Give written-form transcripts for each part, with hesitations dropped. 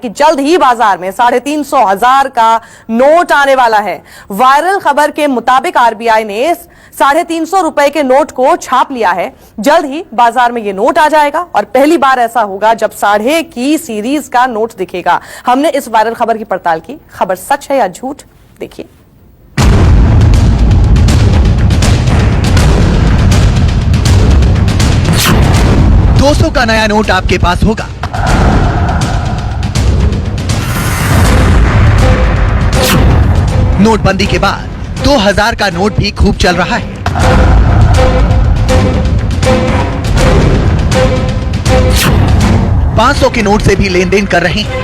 कि जल्द ही बाजार में 350,000 का नोट आने वाला है। वायरल खबर के मुताबिक आरबीआई ने 350 रुपए के नोट को छाप लिया है। जल्द ही बाजार में ये नोट आ जाएगा और पहली बार ऐसा होगा जब 1.5 की सीरीज का नोट दिखेगा। हमने इस वायरल खबर की पड़ताल की। खबर सच है या झूठ, देखिए। 200 का नया नोट आपके पास होगा। नोटबंदी के बाद 2000 का नोट भी खूब चल रहा है। $500 के नोट से भी लेन देन कर रहे हैं।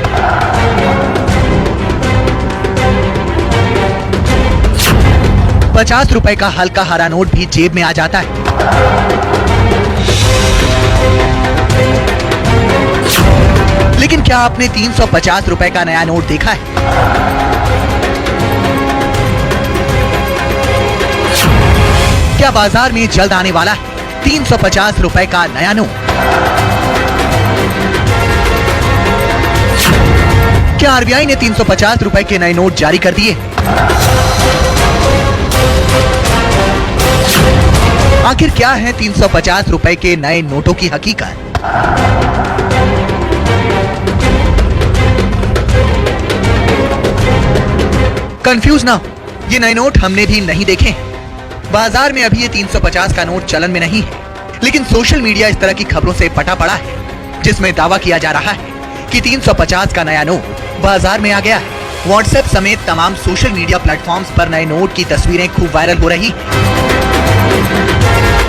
₹50 का हल्का हरा नोट भी जेब में आ जाता है। लेकिन क्या आपने 350 रुपए का नया नोट देखा है? क्या बाजार में जल्द आने वाला है 350 रुपए का नया नोट? क्या आरबीआई ने 350 रुपए के नए नोट जारी कर दिए? आखिर क्या है 350 रुपए के नए नोटों की हकीकत? कंफ्यूज ना हो, ये नए नोट हमने भी नहीं देखे हैं। बाजार में अभी ये 350 का नोट चलन में नहीं है, लेकिन सोशल मीडिया इस तरह की खबरों से पटा पड़ा है जिसमें दावा किया जा रहा है कि 350 का नया नोट बाजार में आ गया है। व्हाट्सएप समेत तमाम सोशल मीडिया प्लेटफॉर्म्स पर नए नोट की तस्वीरें खूब वायरल हो रही हैं।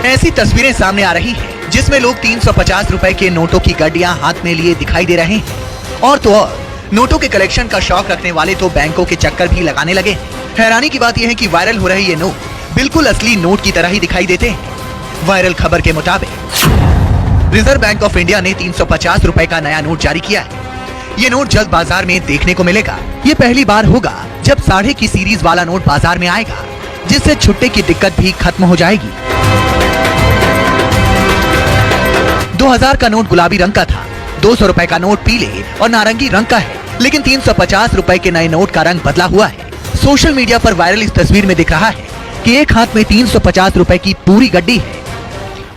ऐसी तस्वीरें सामने आ रही हैं जिसमें लोग 350 रुपए के नोटों की गड्डियां हाथ में लिए दिखाई दे रहे हैं। और तो और नोटों के कलेक्शन का शौक रखने वाले तो बैंकों के चक्कर भी लगाने लगे। हैरानी की बात यह है कि वायरल हो रहे ये नोट बिल्कुल असली नोट की तरह ही दिखाई देते हैं। वायरल खबर के मुताबिक रिजर्व बैंक ऑफ इंडिया ने 350 रुपए का नया नोट जारी किया है। ये नोट जल्द बाजार में देखने को मिलेगा। ये पहली बार होगा जब 1.5 की सीरीज वाला नोट बाजार में आएगा, जिससे छुट्टे की दिक्कत भी खत्म हो जाएगी। 2000 का नोट गुलाबी रंग का था, 200 रुपए का नोट पीले और नारंगी रंग का है, लेकिन 350 रुपए के नए नोट का रंग बदला हुआ है। सोशल मीडिया पर वायरल इस तस्वीर में दिख रहा है कि एक हाथ में 350 रुपए की पूरी गड्डी है।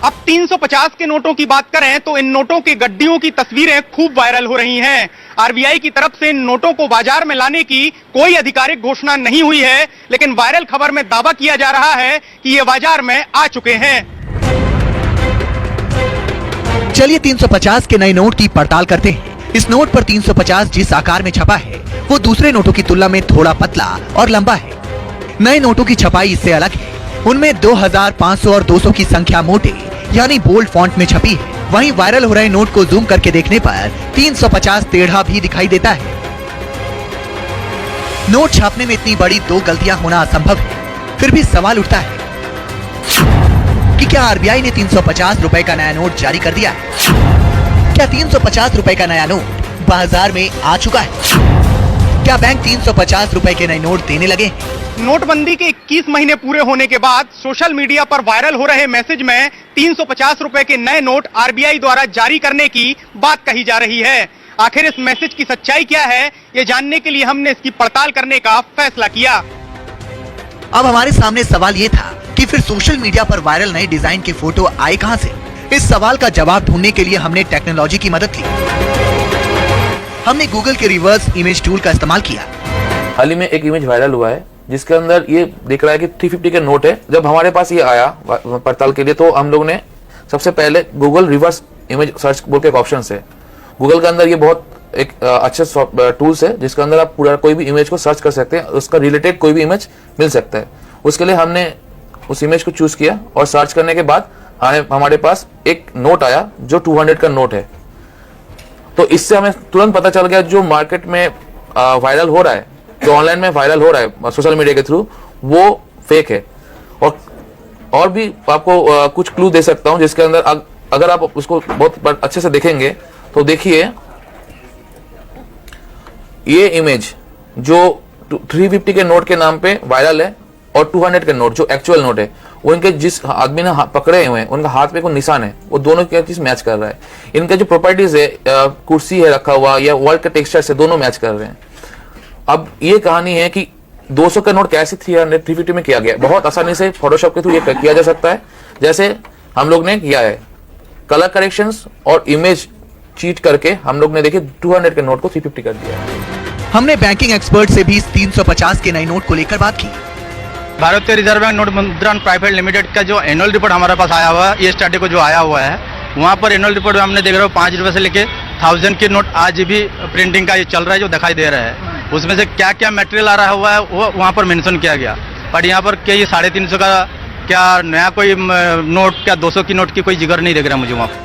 अब 350 के नोटों की बात करें तो इन नोटों की गड्डियों की तस्वीरें खूब वायरल हो रही हैं। आरबीआई की तरफ से इन नोटों को बाजार में लाने की कोई आधिकारिक घोषणा नहीं हुई है, लेकिन वायरल खबर में दावा किया जा रहा है कि ये बाजार में आ चुके हैं। चलिए 350 के नए नोट की पड़ताल करते हैं। इस नोट पर 350 जिस आकार में छपा है वो दूसरे नोटों की तुलना में थोड़ा पतला और लंबा है। नए नोटों की छपाई इससे अलग है। उनमें 2000, 500 और 200 की संख्या मोटे यानी बोल्ड फॉन्ट में छपी है। वहीं वायरल हो रहे नोट को जूम करके देखने पर 350 टेढ़ा भी दिखाई देता है। नोट छापने में इतनी बड़ी 2 गलतियां होना असंभव है। फिर भी सवाल उठता है कि क्या आरबीआई ने 350 रुपए का नया नोट जारी कर दिया है? क्या 350 रुपए का नया नोट बाजार में आ चुका है? क्या बैंक 350 रुपए के नए नोट देने लगे? नोटबंदी के 21 महीने पूरे होने के बाद सोशल मीडिया पर वायरल हो रहे मैसेज में 350 रुपए के नए नोट आरबीआई द्वारा जारी करने की बात कही जा रही है। आखिर इस मैसेज की सच्चाई क्या है, ये जानने के लिए हमने इसकी पड़ताल करने का फैसला किया। अब हमारे सामने सवाल ये था कि फिर सोशल मीडिया पर वायरल नए डिजाइन के फोटो आए कहां से? इस सवाल का जवाब ढूंढने के लिए हमने टेक्नोलॉजी की मदद ली। हमने गूगल के रिवर्स इमेज टूल का इस्तेमाल किया। हाल ही में एक इमेज वायरल हुआ है जिसके अंदर ये दिख रहा है कि 350 के नोट है। जब हमारे पास ये आया पड़ताल के लिए तो हम लोग ने सबसे पहले गूगल रिवर्स इमेज सर्च बोल के एक ऑप्शन है। गूगल के अंदर ये बहुत एक अच्छे टूल्स है जिसके अंदर आप पूरा कोई भी इमेज को सर्च कर सकते हैं, उसका रिलेटेड कोई भी इमेज मिल सकता है। उसके लिए हमने उस इमेज को चूज किया और सर्च करने के बाद हमारे पास एक नोट आया जो 200 का नोट है। तो इससे हमें तुरंत पता चल गया जो मार्केट में वायरल हो रहा है, जो ऑनलाइन में वायरल हो रहा है सोशल मीडिया के थ्रू, वो फेक है। और भी आपको कुछ क्लू दे सकता हूं जिसके अंदर अगर आप उसको बहुत अच्छे से देखेंगे तो देखिए ये इमेज जो 350 के नोट के नाम पे वायरल है और 200 के नोट जो एक्चुअल नोट है, उनके जिस आदमी ने पकड़े हुए हैं उनका हाथ में कोई निशान है, वो दोनों की चीज मैच कर रहा है। इनके जो प्रॉपर्टीज है, कुर्सी है रखा हुआ या वॉल के टेक्सचर से, दोनों मैच कर रहे हैं। अब ये कहानी है कि 200 का नोट कैसे 350 में किया गया, बहुत आसानी से फोटोशॉप के थ्रू ये किया जा सकता है, जैसे हम लोग ने किया है। कलर करेक्शंस और इमेज चीट करके हम लोग ने देखिए 200 के नोट को 350 कर दिया है। हमने बैंकिंग एक्सपर्ट से भी इस 350 के नए नोट को लेकर बात की। भारतीय रिजर्व बैंक नोट मुद्रण प्राइवेट लिमिटेड का जो एनुअल रिपोर्ट हमारे पास आया हुआ है, ये स्टडी को जो आया हुआ है, वहाँ पर एनुअल रिपोर्ट में हमने देख रहे हो 5 रुपए से लेके 1000 के नोट आज भी प्रिंटिंग का ये चल रहा है, जो दिखाई दे रहा है। उसमें से क्या क्या मटेरियल आ रहा हुआ है वो वहाँ पर मेंशन किया गया। बट यहाँ पर क्या ये 350 का क्या नया कोई नोट, क्या 200 की नोट की कोई जिक्र नहीं दिख रहा मुझे वहाँ पर।